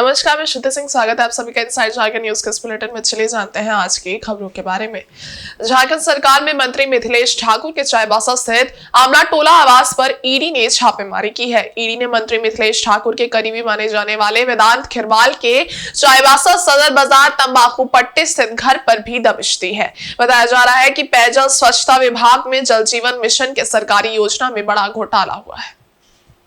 नमस्कार, मैं श्रुति सिंह। स्वागत है आप सभी का इनसाइड झारखंड न्यूज के इस बुलेटिन में। चले जानते हैं आज की खबरों के बारे में। झारखंड सरकार में मंत्री मिथिलेश ठाकुर के चाईबासा स्थित आमला टोला आवास पर ईडी ने छापेमारी की है। ईडी ने मंत्री मिथिलेश ठाकुर के करीबी माने जाने वाले वेदांत खिरवाल के चाईबासा सदर बाजार तंबाकू पट्टी स्थित घर पर भी दबिश दी है। बताया जा रहा है कि पेयजल स्वच्छता विभाग में जल जीवन मिशन के सरकारी योजना में बड़ा घोटाला हुआ है।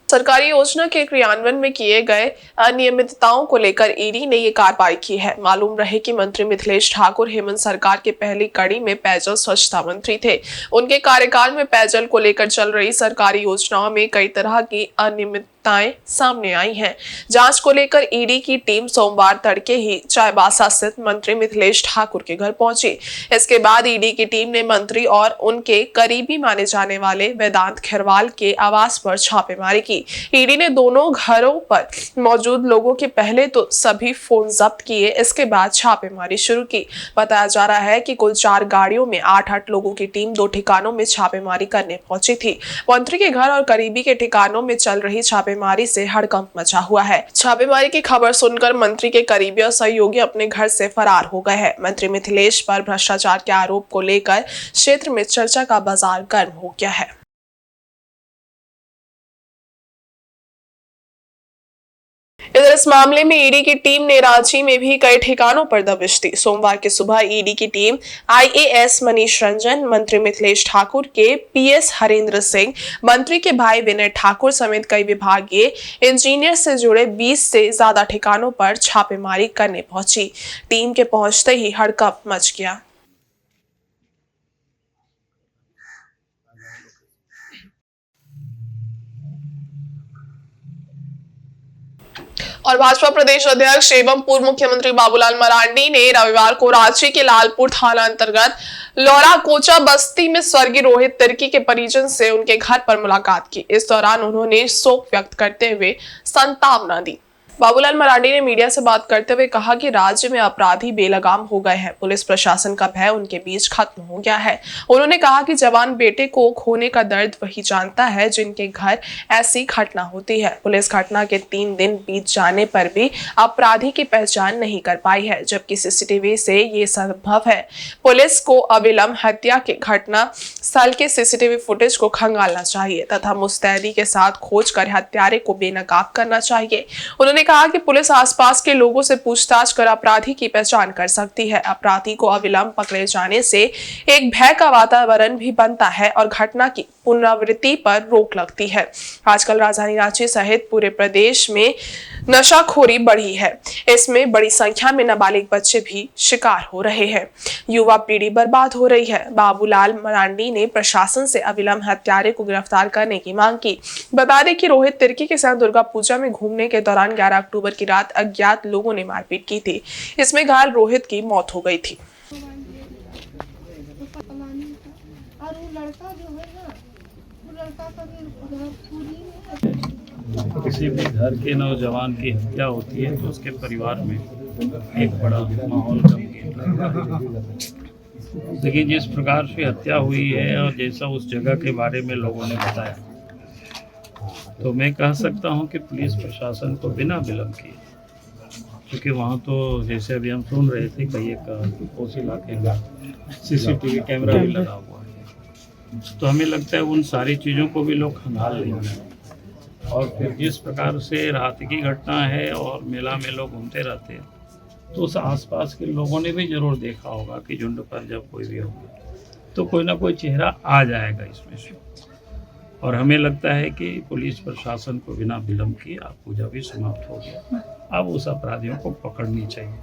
सरकारी योजना के क्रियान्वयन में किए गए अनियमितताओं को लेकर ईडी ने ये कार्रवाई की है। मालूम रहे कि मंत्री मिथिलेश ठाकुर हेमंत सरकार के पहली कड़ी में पेयजल स्वच्छता मंत्री थे। उनके कार्यकाल में पेयजल को लेकर चल रही सरकारी योजनाओं में कई तरह की अनियमितताएं सामने आई हैं। जांच को लेकर ईडी की टीम सोमवार तड़के ही चाईबासा स्थित मंत्री मिथिलेश ठाकुर के घर पहुंची। इसके बाद ईडी की टीम ने मंत्री और उनके करीबी माने जाने वाले वेदांत खिरवाल के आवास पर छापेमारी की। ईडी ने दोनों घरों पर मौजूद लोगों के पहले तो सभी फोन जब्त किए, इसके बाद छापेमारी शुरू की। बताया जा रहा है कि कुल 4 गाड़ियों में 8 लोगों की टीम 2 ठिकानों में छापेमारी करने पहुंची थी। मंत्री के घर और करीबी के ठिकानों में चल रही छापेमारी से हड़कंप मचा हुआ है। छापेमारी की खबर सुनकर मंत्री के करीबी और सहयोगी अपने घर से फरार हो गए हैं। मंत्री मिथिलेश पर भ्रष्टाचार के आरोप को लेकर क्षेत्र में चर्चा का बाजार गर्म हो गया है। इधर इस मामले में ईडी की टीम ने रांची में भी कई ठिकानों पर दबिश दी। सोमवार की सुबह ईडी की टीम आईएएस मनीष रंजन, मंत्री मिथिलेश ठाकुर के पीएस हरेंद्र सिंह, मंत्री के भाई विनय ठाकुर समेत कई विभागीय इंजीनियर से जुड़े 20 से ज्यादा ठिकानों पर छापेमारी करने पहुंची। टीम के पहुंचते ही हड़कंप मच गया। और भाजपा प्रदेश अध्यक्ष एवं पूर्व मुख्यमंत्री बाबूलाल मरांडी ने रविवार को रांची के लालपुर थाना अंतर्गत लौरा कोचा बस्ती में स्वर्गीय रोहित तिर्की के परिजन से उनके घर पर मुलाकात की। इस दौरान उन्होंने शोक व्यक्त करते हुए सांत्वना दी। बाबूलाल मरांडी ने मीडिया से बात करते हुए कहा कि राज्य में अपराधी बेलगाम हो गए हैं। पुलिस प्रशासन का भय उनके बीच खत्म हो गया है। उन्होंने कहा कि जवान बेटे को खोने का दर्द वही जानता है जिनके घर ऐसी घटना होती है। पुलिस घटना के 3 दिन बीत जाने पर भी अपराधी की पहचान नहीं कर पाई है, जबकि सीसीटीवी से ये संभव है। पुलिस को अविलंब हत्या के घटना स्थल के सीसीटीवी फुटेज को खंगालना चाहिए तथा मुस्तैदी के साथ खोज कर हत्यारे को बेनकाब करना चाहिए। उन्होंने कहा कि पुलिस आसपास के लोगों से पूछताछ कर अपराधी की पहचान कर सकती है। अपराधी को अविलंब पकड़े जाने से एक भय का वातावरण भी बनता है और घटना की पुनरावृत्ति पर रोक लगती है। आजकल राजधानी रांची सहित पूरे प्रदेश में नशाखोरी बढ़ी है। इसमें बड़ी संख्या में नाबालिग बच्चे भी शिकार हो रहे हैं। युवा पीढ़ी बर्बाद हो रही है। बाबूलाल मरांडी ने प्रशासन से अविलंब हत्यारे को गिरफ्तार करने की मांग की। बता दें कि रोहित तिर्की के साथ दुर्गा पूजा में घूमने के दौरान 11 अक्टूबर की रात अज्ञात लोगों ने मारपीट की थी। इसमें घायल रोहित की मौत हो गई थी। किसी भी घर के नौजवान की हत्या होती है तो उसके परिवार में एक बड़ा माहौल गमगीन रहता है। लेकिन जिस प्रकार से हत्या हुई है और जैसा उस जगह के बारे में लोगों ने बताया, तो मैं कह सकता हूं कि पुलिस प्रशासन को बिना विलंब किए, क्योंकि वहाँ तो जैसे अभी हम सुन रहे थे कई एक उस इलाके में सीसीटीवी कैमरा भी लगा हुआ है, तो हमें लगता है उन सारी चीज़ों को भी लोग खंगाल लेंगे। और फिर जिस प्रकार से रात की घटना है और मेला में लोग घूमते रहते हैं, तो उस आसपास के लोगों ने भी जरूर देखा होगा कि झुंड पर जब कोई भी होगा तो कोई ना कोई चेहरा आ जाएगा इसमें से। और हमें लगता है कि पुलिस प्रशासन को बिना विलंब किए पूजा भी समाप्त हो गया। अब उस अपराधियों को पकड़नी चाहिए।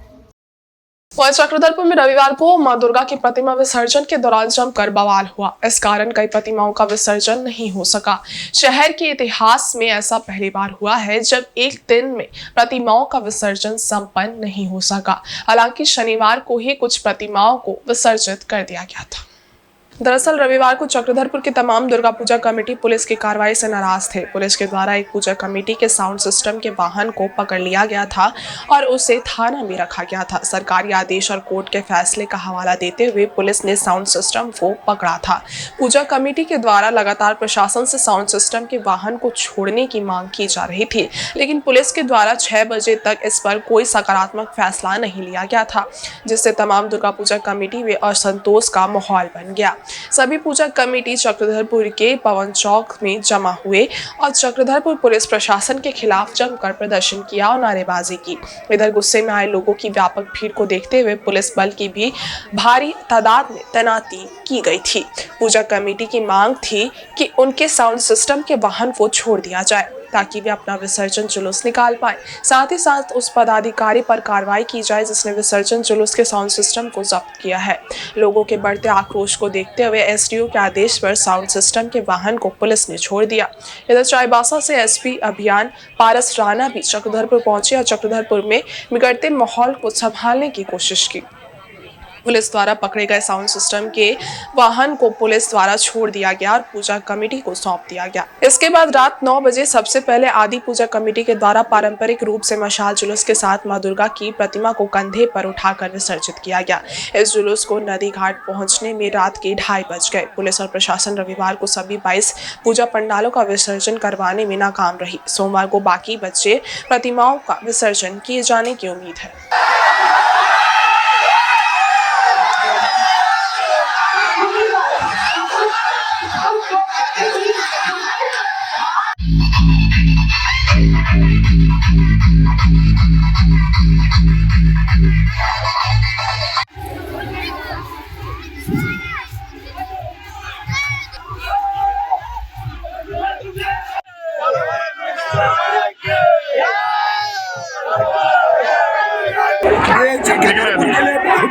वहीं चक्रधरपुर में रविवार को मां दुर्गा की प्रतिमा विसर्जन के दौरान जमकर बवाल हुआ। इस कारण कई प्रतिमाओं का विसर्जन नहीं हो सका। शहर के इतिहास में ऐसा पहली बार हुआ है जब एक दिन में प्रतिमाओं का विसर्जन संपन्न नहीं हो सका। हालांकि शनिवार को ही कुछ प्रतिमाओं को विसर्जित कर दिया गया था। दरअसल रविवार को चक्रधरपुर की तमाम दुर्गा पूजा कमेटी पुलिस की कार्रवाई से नाराज थे। पुलिस के द्वारा एक पूजा कमेटी के साउंड सिस्टम के वाहन को पकड़ लिया गया था और उसे थाना में रखा गया था। सरकारी आदेश और कोर्ट के फैसले का हवाला देते हुए पुलिस ने साउंड सिस्टम को पकड़ा था। पूजा कमेटी के द्वारा लगातार प्रशासन से साउंड सिस्टम के वाहन को छोड़ने की मांग की जा रही थी, लेकिन पुलिस के द्वारा 6 बजे तक इस पर कोई सकारात्मक फैसला नहीं लिया गया था, जिससे तमाम दुर्गा पूजा कमेटी में असंतोष का माहौल बन गया। सभी पूजा कमेटी चक्रधरपुर के पवन चौक में जमा हुए और चक्रधरपुर पुलिस प्रशासन के खिलाफ जमकर प्रदर्शन किया और नारेबाजी की। इधर गुस्से में आए लोगों की व्यापक भीड़ को देखते हुए पुलिस बल की भी भारी तादाद में तैनाती की गई थी। पूजा कमेटी की मांग थी कि उनके साउंड सिस्टम के वाहन को छोड़ दिया जाए ताकि वे अपना विसर्जन जुलूस निकाल पाए। साथ ही साथ उस पदाधिकारी पर कार्रवाई की जाए जिसने विसर्जन जुलूस के साउंड सिस्टम को जब्त किया है। लोगों के बढ़ते आक्रोश को देखते हुए एसडीओ के आदेश पर साउंड सिस्टम के वाहन को पुलिस ने छोड़ दिया। इधर चाईबासा से एसपी अभियान पारस राणा भी चक्रधरपुर पहुंचे और चक्रधरपुर में बिगड़ते माहौल को संभालने की कोशिश की। पुलिस द्वारा पकड़े गए साउंड सिस्टम के वाहन को पुलिस द्वारा छोड़ दिया गया और पूजा कमेटी को सौंप दिया गया। इसके बाद रात 9 बजे सबसे पहले आदि पूजा कमेटी के द्वारा पारंपरिक रूप से मशाल जुलूस के साथ मां दुर्गा की प्रतिमा को कंधे पर उठाकर विसर्जित किया गया। इस जुलूस को नदी घाट पहुंचने में रात के 2:30 बज गए। पुलिस और प्रशासन रविवार को सभी 22 पूजा पंडालों का विसर्जन करवाने में नाकाम रही। सोमवार को बाकी बचे प्रतिमाओं का विसर्जन किए जाने की उम्मीद है।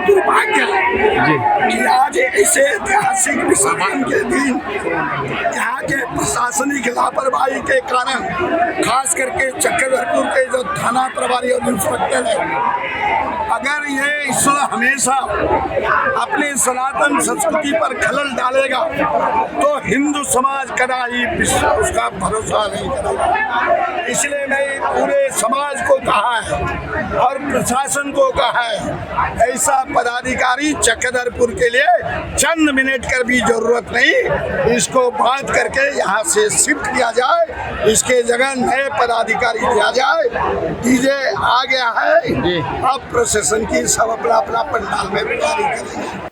दुर्भाग्य कि आज ऐसे ऐतिहासिक विसर्जन के दिन यहाँ के प्रशासनिक लापरवाही के कारण खास करके चक्रधरपुर के जो थाना प्रभारी और इंस्पेक्टर है, अगर ये ईश्वर हमेशा अपने सनातन संस्कृति पर खलल डालेगा तो हिंदू समाज कदापि उसका भरोसा नहीं करेगा। इसलिए मैं पूरे समाज को कहा है और प्रशासन को कहा है, ऐसा पदाधिकारी चक्रधरपुर के लिए चंद मिनट कर भी जरूरत नहीं, इसको बांध करके यहाँ से शिफ्ट किया जाए, इसके जगह नए पदाधिकारी दिया जाए। डीजे आ गया है, अब प्रशासन की सब अपना अपना पंडाल में तैयारी करेंगे।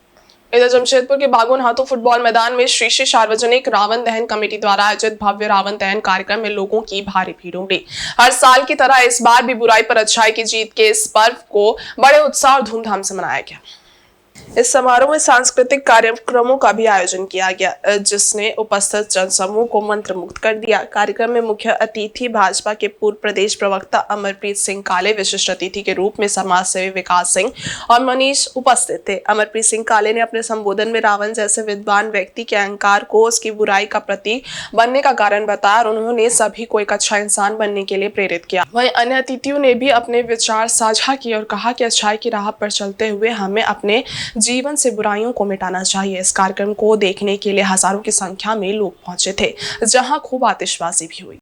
इधर जमशेदपुर के बागुन हाथों फुटबॉल मैदान में श्री श्री सार्वजनिक रावण दहन कमेटी द्वारा आयोजित भव्य रावण दहन कार्यक्रम में लोगों की भारी भीड़ उमड़ी। हर साल की तरह इस बार भी बुराई पर अच्छाई की जीत के इस पर्व को बड़े उत्साह और धूमधाम से मनाया गया। इस समारोह में सांस्कृतिक कार्यक्रमों का भी आयोजन किया गया, जिसने उपस्थित जनसमूह को मंत्रमुग्ध कर दिया। कार्यक्रम में मुख्य अतिथि भाजपा के पूर्व प्रदेश प्रवक्ता अमरप्रीत सिंह काले, विशिष्ट अतिथि के रूप में समाज सेवी विकास सिंह और मनीष उपस्थित थे। अमरप्रीत सिंह काले ने अपने संबोधन में रावण जैसे विद्वान व्यक्ति के अहंकार को उसकी बुराई का प्रतीक बनने का कारण बताया और उन्होंने सभी को एक अच्छा इंसान बनने के लिए प्रेरित किया। वहीं अन्य अतिथियों ने भी अपने विचार साझा किए और कहा कि अच्छाई की राह पर चलते हुए हमें अपने जीवन से बुराइयों को मिटाना चाहिए। इस कार्यक्रम को देखने के लिए हजारों की संख्या में लोग पहुंचे थे, जहां खूब आतिशबाजी भी हुई।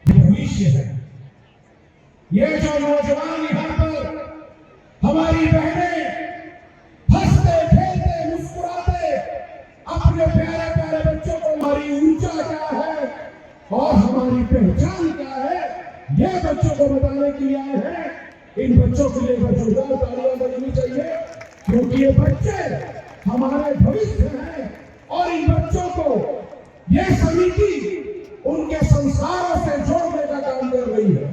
भविष्य है। ये जो नौजवान यहाँ पर हमारी बहनें हंसते खेलते मुस्कुराते अपने प्यारे प्यारे बच्चों को, हमारी ऊर्जा क्या है और हमारी पहचान क्या है, ये बच्चों को बताने के लिए आए हैं। इन बच्चों के लिए जोरदार तालियां बजनी चाहिए, क्योंकि ये बच्चे हमारे भविष्य हैं और इन बच्चों को ये समिति उनके संस्कारों से जोड़ने का काम कर रही है।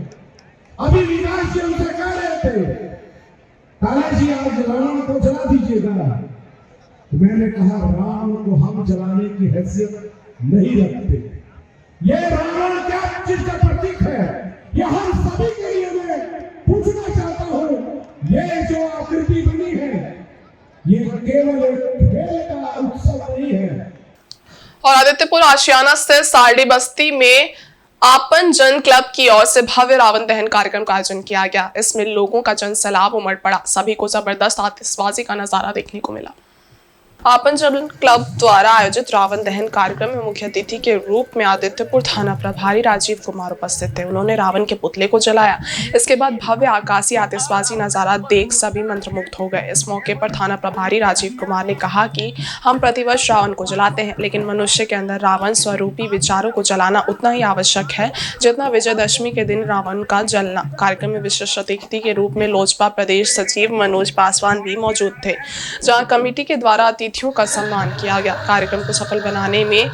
अभी विकास जी उनसे कह रहे थे, काला जी आज रावण को जला दीजिएगा, मैंने कहा रावण को हम जलाने की हैसियत नहीं रखते। ये रावण क्या चीज का प्रतीक है, यह हम सभी के लिए मैं पूछना चाहता हूँ। ये जो आकृति बनी है, ये केवल एक खेल का उत्सव नहीं है। और आदित्यपुर आशियाना स्थित सारडी बस्ती में आपन जन क्लब की ओर से भव्य रावण दहन कार्यक्रम का आयोजन किया गया। इसमें लोगों का जन सैलाब उमड़ पड़ा। सभी को जबरदस्त आतिशबाजी का नजारा देखने को मिला। आपन जन क्लब द्वारा आयोजित रावण दहन कार्यक्रम में मुख्य अतिथि के रूप में आदित्यपुर थाना प्रभारी राजीव कुमार उपस्थित थे। उन्होंने रावण के पुतले को जलाया। इसके बाद भव्य आकाशीय आतिशबाजी नजारा देख सभी मंत्रमुग्ध हो गए। इस मौके पर थाना प्रभारी राजीव कुमार ने कहा कि हम प्रतिवर्ष रावण को जलाते हैं, लेकिन मनुष्य के अंदर रावण स्वरूपी विचारों को जलाना उतना ही आवश्यक है जितना विजयदशमी के दिन रावण का जलना। कार्यक्रम में विशिष्ट अतिथि के रूप में लोजपा प्रदेश सचिव मनोज पासवान भी मौजूद थे, जहाँ कमेटी के द्वारा का सम्मान किया गया। कार्यक्रम को सफल बनाने में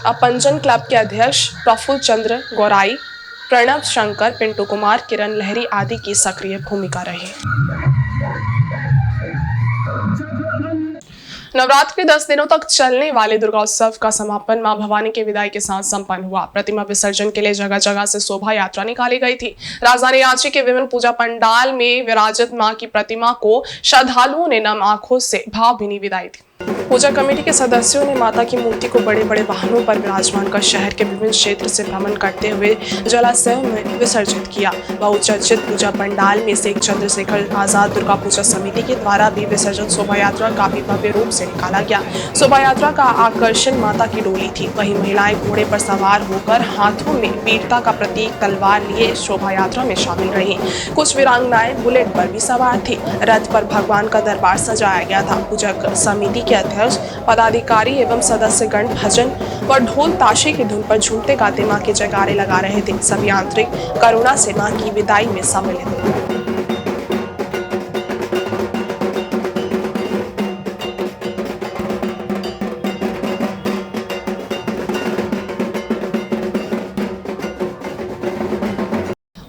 अपंजन क्लब के अध्यक्ष प्रफुल्ल चंद्र गौराई, प्रणव शंकर, पिंटू कुमार, किरण लहरी आदि की सक्रिय भूमिका रही। नवरात्र के 10 दिनों तक चलने वाले दुर्गा उत्सव का समापन मां भवानी के विदाई के साथ संपन्न हुआ। प्रतिमा विसर्जन के लिए जगह जगह से शोभा यात्रा निकाली गई थी। राजधानी रांची के विभिन्न पूजा पंडाल में विराजित मां की प्रतिमा को श्रद्धालुओं ने नम आंखों से भावभीनी विदाई दी। पूजा कमेटी के सदस्यों ने माता की मूर्ति को बड़े बड़े वाहनों पर विराजमान कर शहर के विभिन्न क्षेत्र से भ्रमण करते हुए जलाशय में विसर्जित किया। बहुचर्चित पूजा पंडाल में से चंद्रशेखर आजाद दुर्गा पूजा समिति के द्वारा भी विसर्जन शोभा यात्रा काफी भव्य रूप से निकाला गया। शोभा यात्रा का आकर्षण माता की डोली थी। वहीं महिलाएं घोड़े पर सवार होकर हाथों में वीरता का प्रतीक तलवार लिए शोभा यात्रा में शामिल रही। कुछ वीरांगनाएं बुलेट पर भी सवार थी। रथ पर भगवान का दरबार सजाया गया था। पूजा समिति के अध्यक्ष, पदाधिकारी एवं सदस्यगण भजन व ढोल ताशे की धुन पर झूमते गाते मां के जयकारे लगा रहे थे। सभी आंतरिक करुणा से मां की विदाई में सम्मिलित थे।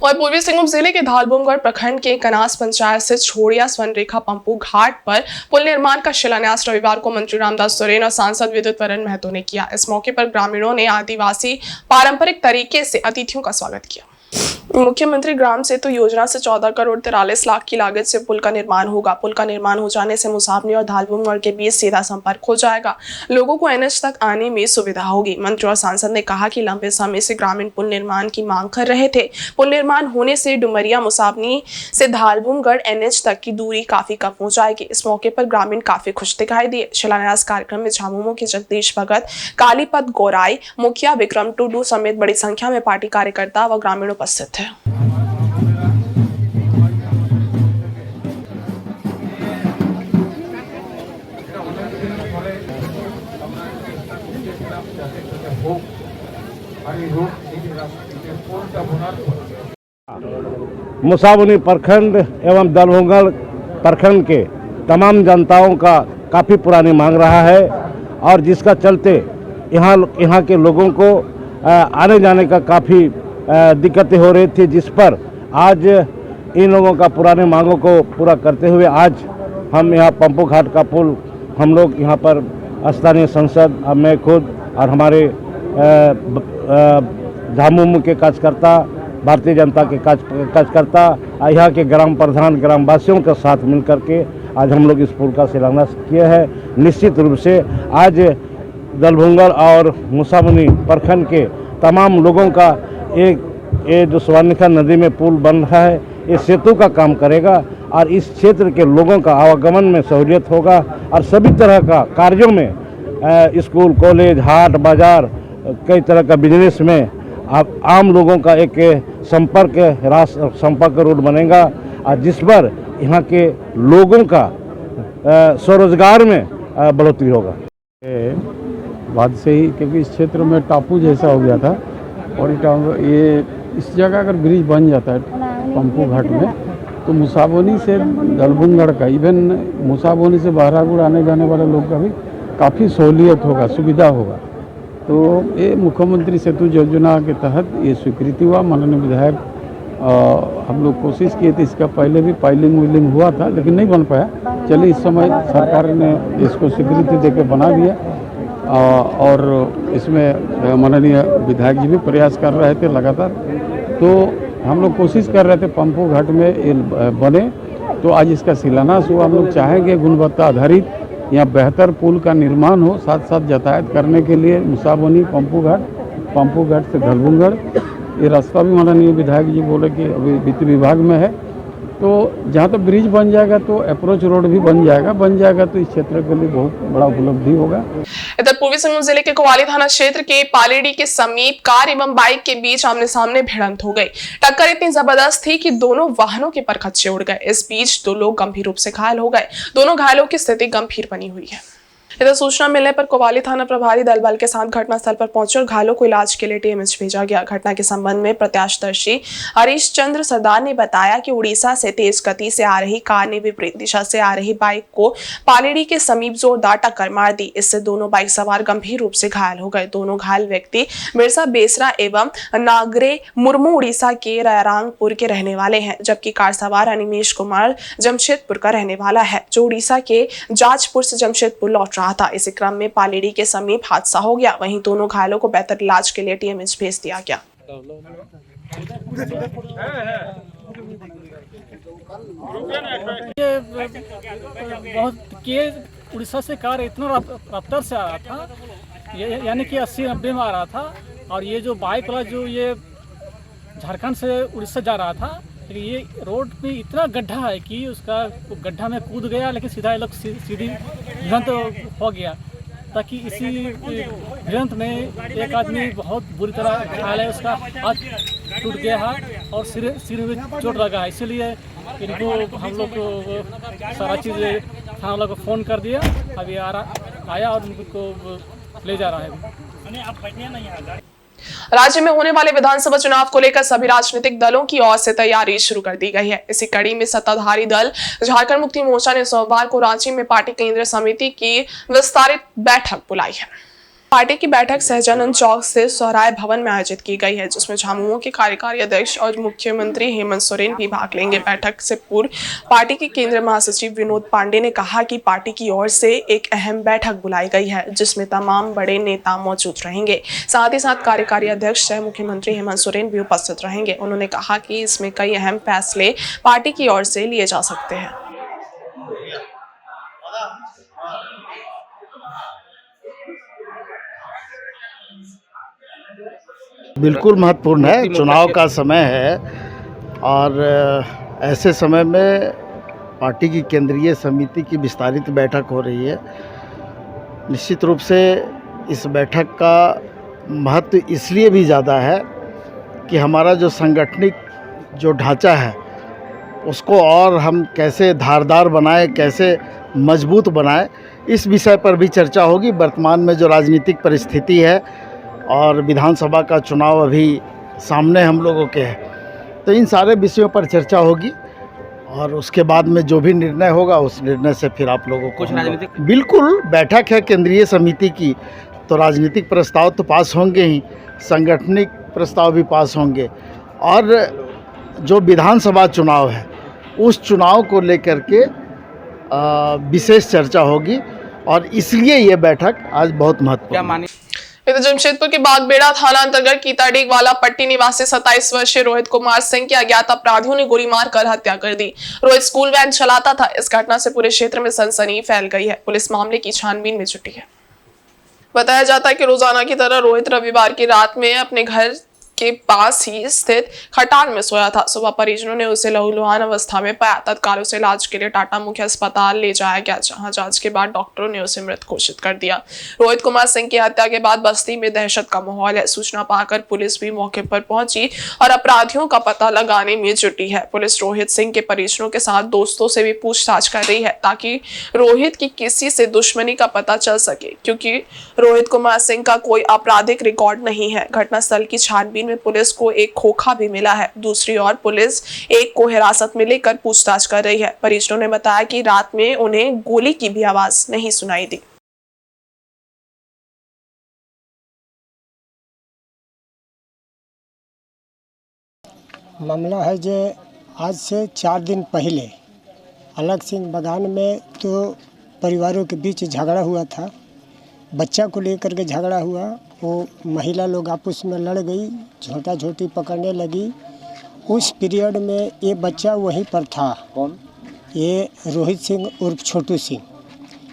और पूर्वी सिंहभूम जिले के धालबुमगढ़ प्रखंड के कनास पंचायत से छोड़िया स्वर्णरेखा पंपू घाट पर पुल निर्माण का शिलान्यास रविवार को मंत्री रामदास सोरेन और सांसद विद्युत वरण महतो ने किया। इस मौके पर ग्रामीणों ने आदिवासी पारंपरिक तरीके से अतिथियों का स्वागत किया। मुख्यमंत्री ग्राम सेतु योजना से 14 करोड़ 43 लाख की लागत से पुल का निर्माण होगा। पुल का निर्माण हो जाने से मुसाबनी और धालबुमगढ़ के बीच सीधा संपर्क हो जाएगा। लोगों को एनएच तक आने में सुविधा होगी। मंत्री और सांसद ने कहा कि लंबे समय से ग्रामीण पुल निर्माण की मांग कर रहे थे। पुल निर्माण होने से डुमरिया मुसाबनी से धालबुमगढ़ एनएच तक की दूरी काफी कम हो जाएगी। इस मौके पर ग्रामीण काफी खुश दिखाई दिए। शिलान्यास कार्यक्रम में झामुमो के जगदीश भगत, कालीपत गौराई, मुखिया विक्रम टुडू समेत बड़ी संख्या में पार्टी कार्यकर्ता व ग्रामीण उपस्थित थे। मुसाबनी प्रखंड एवं दलभुमगढ़ प्रखंड के तमाम जनताओं का काफ़ी पुरानी मांग रहा है और जिसका चलते यहाँ के लोगों को आने जाने का काफ़ी दिक्कतें हो रही थी, जिस पर आज इन लोगों का पुराने मांगों को पूरा करते हुए आज हम यहाँ पंपू घाट का पुल हम लोग यहाँ पर स्थानीय सांसद, मैं खुद और हमारे झामुमो के कार्यकर्ता, भारतीय जनता के कार्यकर्ता, यहाँ के ग्राम प्रधान, ग्रामवासियों के साथ मिलकर के आज हम लोग इस पुल का शिलान्यास किए हैं। निश्चित रूप से आज दलभुमगढ़ और मुसाबनी प्रखंड के तमाम लोगों का ये जो स्वर्णरेखा नदी में पुल बन रहा है, ये सेतु का काम करेगा और इस क्षेत्र के लोगों का आवागमन में सहूलियत होगा और सभी तरह का कार्यों में स्कूल, कॉलेज, हाट, बाजार, कई तरह का बिजनेस में आम लोगों का एक संपर्क रोड बनेगा और जिस पर यहाँ के लोगों का स्वरोजगार में बढ़ोतरी होगा। बाद से ही क्योंकि इस क्षेत्र में टापू जैसा हो गया था और ये इस जगह अगर ब्रिज बन जाता है पंपू घाट में तो मुसाबनी से दलभुमगढ़ का, इवन मुसाबनी से बहरागुड़ आने जाने वाले लोग का भी काफ़ी सहूलियत होगा, सुविधा होगा। तो ये मुख्यमंत्री सेतु योजना के तहत ये स्वीकृति हुआ। माननीय विधायक हम लोग कोशिश किए थे, इसका पहले भी पाइलिंग हुआ था लेकिन नहीं बन पाया। चलिए इस समय सरकार ने इसको स्वीकृति देकर बना दिया और इसमें माननीय विधायक जी भी प्रयास कर रहे थे लगातार। तो हम लोग कोशिश कर रहे थे पंपू घाट में ये बने, तो आज इसका शिलान्यास हुआ। हम लोग चाहेंगे गुणवत्ता आधारित यहाँ बेहतर पुल का निर्माण हो, साथ साथ यातायात करने के लिए मुसाबनी पंपू घाट से धलबुंगड़ ये रास्ता भी माननीय विधायक जी बोले कि अभी वित्त विभाग में है। तो जहाँ तक ब्रिज बन जाएगा तो अप्रोच रोड भी बन जाएगा तो इस क्षेत्र के लिए बहुत बड़ा उपलब्धि होगा। इधर पूर्वी सिंहभूम जिले के कोवाली थाना क्षेत्र के पालेड़ी के समीप कार एवं बाइक के बीच आमने सामने भिड़ंत हो गई। टक्कर इतनी जबरदस्त थी कि दोनों वाहनों के परखच्चे उड़ गए। इस बीच 2 लोग गंभीर रूप से घायल हो गए। दोनों घायलों की स्थिति गंभीर बनी हुई है। इधर सूचना मिलने पर कोवाली थाना प्रभारी दल बल के साथ घटनास्थल पर पहुंचे और घायलों को इलाज के लिए टीएमएच भेजा गया। घटना के संबंध में प्रत्यक्षदर्शी हरीश चंद्र सरदार ने बताया कि उड़ीसा से तेज गति से आ रही कार ने विपरीत दिशा से आ रही बाइक को पालेड़ी के समीप जोरदार टक्कर मार दी। इससे दोनों बाइक सवार गंभीर रूप से घायल हो गए। दोनों घायल व्यक्ति बिरसा बेसरा एवं नागरे मुर्मू उड़ीसा के रायरंगपुर के रहने वाले हैं, जबकि कार सवार अनिमेश कुमार जमशेदपुर का रहने वाला है, जो उड़ीसा के जाजपुर से जमशेदपुर लौट रहा था। इसी क्रम में पालेड़ी के समीप हादसा हो गया। वहीं दोनों घायलों को बेहतर इलाज के लिए टीएमएच भेज दिया गया। ये बहुत तेज उड़ीसा से कार इतना रफ्तार से आ रहा था, यानी कि 80-90 में आ रहा था, और ये जो बाइक वाला जो ये झारखंड से उड़ीसा जा रहा था, लेकिन ये रोड में इतना गड्ढा है कि उसका गड्ढा में कूद गया, लेकिन सीधा लोग सीधी भिड़ंत हो गया। ताकि इसी भिड़ंत में एक आदमी बहुत बुरी तरह घायल है, उसका हाथ टूट गया है और सिर में चोट लगा है। इसीलिए इनको हम लोग को सारा चीज़ थाना वालों को फ़ोन कर दिया, अभी आया और उनको ले जा रहा है। राज्य में होने वाले विधानसभा चुनाव को लेकर सभी राजनीतिक दलों की ओर से तैयारी शुरू कर दी गई है। इसी कड़ी में सत्ताधारी दल झारखंड मुक्ति मोर्चा ने सोमवार को रांची में पार्टी केंद्रीय समिति की विस्तारित बैठक बुलाई है। पार्टी की बैठक सहजानंद चौक से सोहराय भवन में आयोजित की गई है, जिसमें झामुमो के कार्यकारी अध्यक्ष और मुख्यमंत्री हेमंत सोरेन भी भाग लेंगे। बैठक से पूर्व पार्टी के केंद्रीय महासचिव विनोद पांडे ने कहा कि पार्टी की ओर से एक अहम बैठक बुलाई गई है, जिसमें तमाम बड़े नेता मौजूद रहेंगे। साथ ही साथ कार्यकारी अध्यक्ष सह मुख्यमंत्री हेमंत सोरेन भी उपस्थित रहेंगे। उन्होंने कहा कि इसमें कई अहम फैसले पार्टी की ओर से लिए जा सकते हैं। बिल्कुल महत्वपूर्ण है, चुनाव का समय है और ऐसे समय में पार्टी की केंद्रीय समिति की विस्तारित बैठक हो रही है। निश्चित रूप से इस बैठक का महत्व इसलिए भी ज़्यादा है कि हमारा जो सांगठनिक जो ढांचा है उसको और हम कैसे धारदार बनाएं, कैसे मजबूत बनाएं, इस विषय पर भी चर्चा होगी। वर्तमान में जो राजनीतिक परिस्थिति है और विधानसभा का चुनाव अभी सामने हम लोगों के है, तो इन सारे विषयों पर चर्चा होगी और उसके बाद में जो भी निर्णय होगा उस निर्णय से फिर आप लोगों को कुछ राजनीतिक बिल्कुल बैठक है केंद्रीय समिति की, तो राजनीतिक प्रस्ताव तो पास होंगे ही, सांगठनिक प्रस्ताव भी पास होंगे और जो विधानसभा चुनाव है उस चुनाव को लेकर के विशेष चर्चा होगी और इसलिए ये बैठक आज बहुत महत्वपूर्ण है। इधर जमशेदपुर के बागबेड़ा थाना अंतर्गत कीताडीग वाला पट्टी निवासी 27 वर्षीय रोहित कुमार सिंह की अज्ञात अपराधियों ने गोली मारकर हत्या कर दी। रोहित स्कूल वैन चलाता था। इस घटना से पूरे क्षेत्र में सनसनी फैल गई है। पुलिस मामले की छानबीन में जुटी है। बताया जाता है कि रोजाना की तरह रोहित रविवार की रात में अपने घर के पास ही स्थित खटाल में सोया था। सुबह परिजनों ने उसे लहूलुहान अवस्था में पाया। तत्काल उसे इलाज के लिए टाटा मुख्य अस्पताल ले जाया गया, जहां जांच के बाद डॉक्टरों ने उसे मृत घोषित कर दिया। रोहित कुमार सिंह की हत्या के बाद बस्ती में दहशत का माहौल है। सूचना पाकर पुलिस भी मौके पर पहुंची और अपराधियों का पता लगाने में जुटी है। पुलिस रोहित सिंह के परिजनों के साथ दोस्तों से भी पूछताछ कर रही है, ताकि रोहित की किसी से दुश्मनी का पता चल सके, क्योंकि रोहित कुमार सिंह का कोई आपराधिक रिकॉर्ड नहीं है। घटनास्थल की छानबीन में पुलिस को एक खोखा भी मिला है। दूसरी ओर पुलिस एक को हिरासत में लेकर पूछताछ कर रही है। परिजनों ने बताया कि रात में उन्हें गोली की भी आवाज नहीं सुनाई दी। मामला है जो आज से 4 दिन पहले अलग सिंह बगान में तो परिवारों के बीच झगड़ा हुआ था। बच्चा को लेकर के झगड़ा हुआ, वो महिला लोग आपस में लड़ गई, झोटा झोटी पकड़ने लगी। उस पीरियड में ये बच्चा वहीं पर था। कौन? ये रोहित सिंह उर्फ छोटू सिंह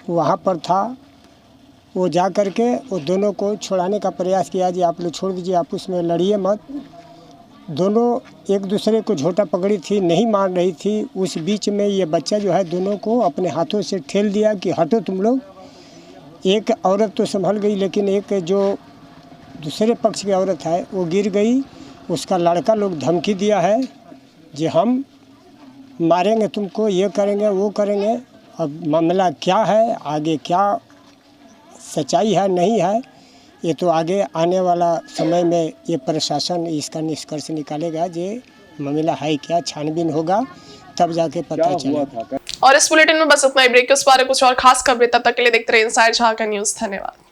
वहाँ पर था। वो जा कर के वो दोनों को छुड़ाने का प्रयास किया, जी आप लोग छोड़ दीजिए, आप उसमें लड़िए मत। दोनों एक दूसरे को झोटा पकड़ी थी, नहीं मार रही थी। उस बीच में ये बच्चा जो है दोनों को अपने हाथों से ठेल दिया कि हटो तुम लोग। एक औरत तो संभल गई, लेकिन एक जो दूसरे पक्ष की औरत है वो गिर गई। उसका लड़का लोग धमकी दिया है कि हम मारेंगे तुमको, ये करेंगे वो करेंगे। अब मामला क्या है, आगे क्या सच्चाई है नहीं है, ये तो आगे आने वाला समय में ये प्रशासन इसका निष्कर्ष निकालेगा। ये मामला है क्या, छानबीन होगा तब जाके पता चलेगा। और इस बुलेटिन में बस इतना ही। ब्रेक के उस बारे कुछ और खास खबरें तब तक के लिए देखते रहिए इनसाइड झारखंड न्यूज़। धन्यवाद।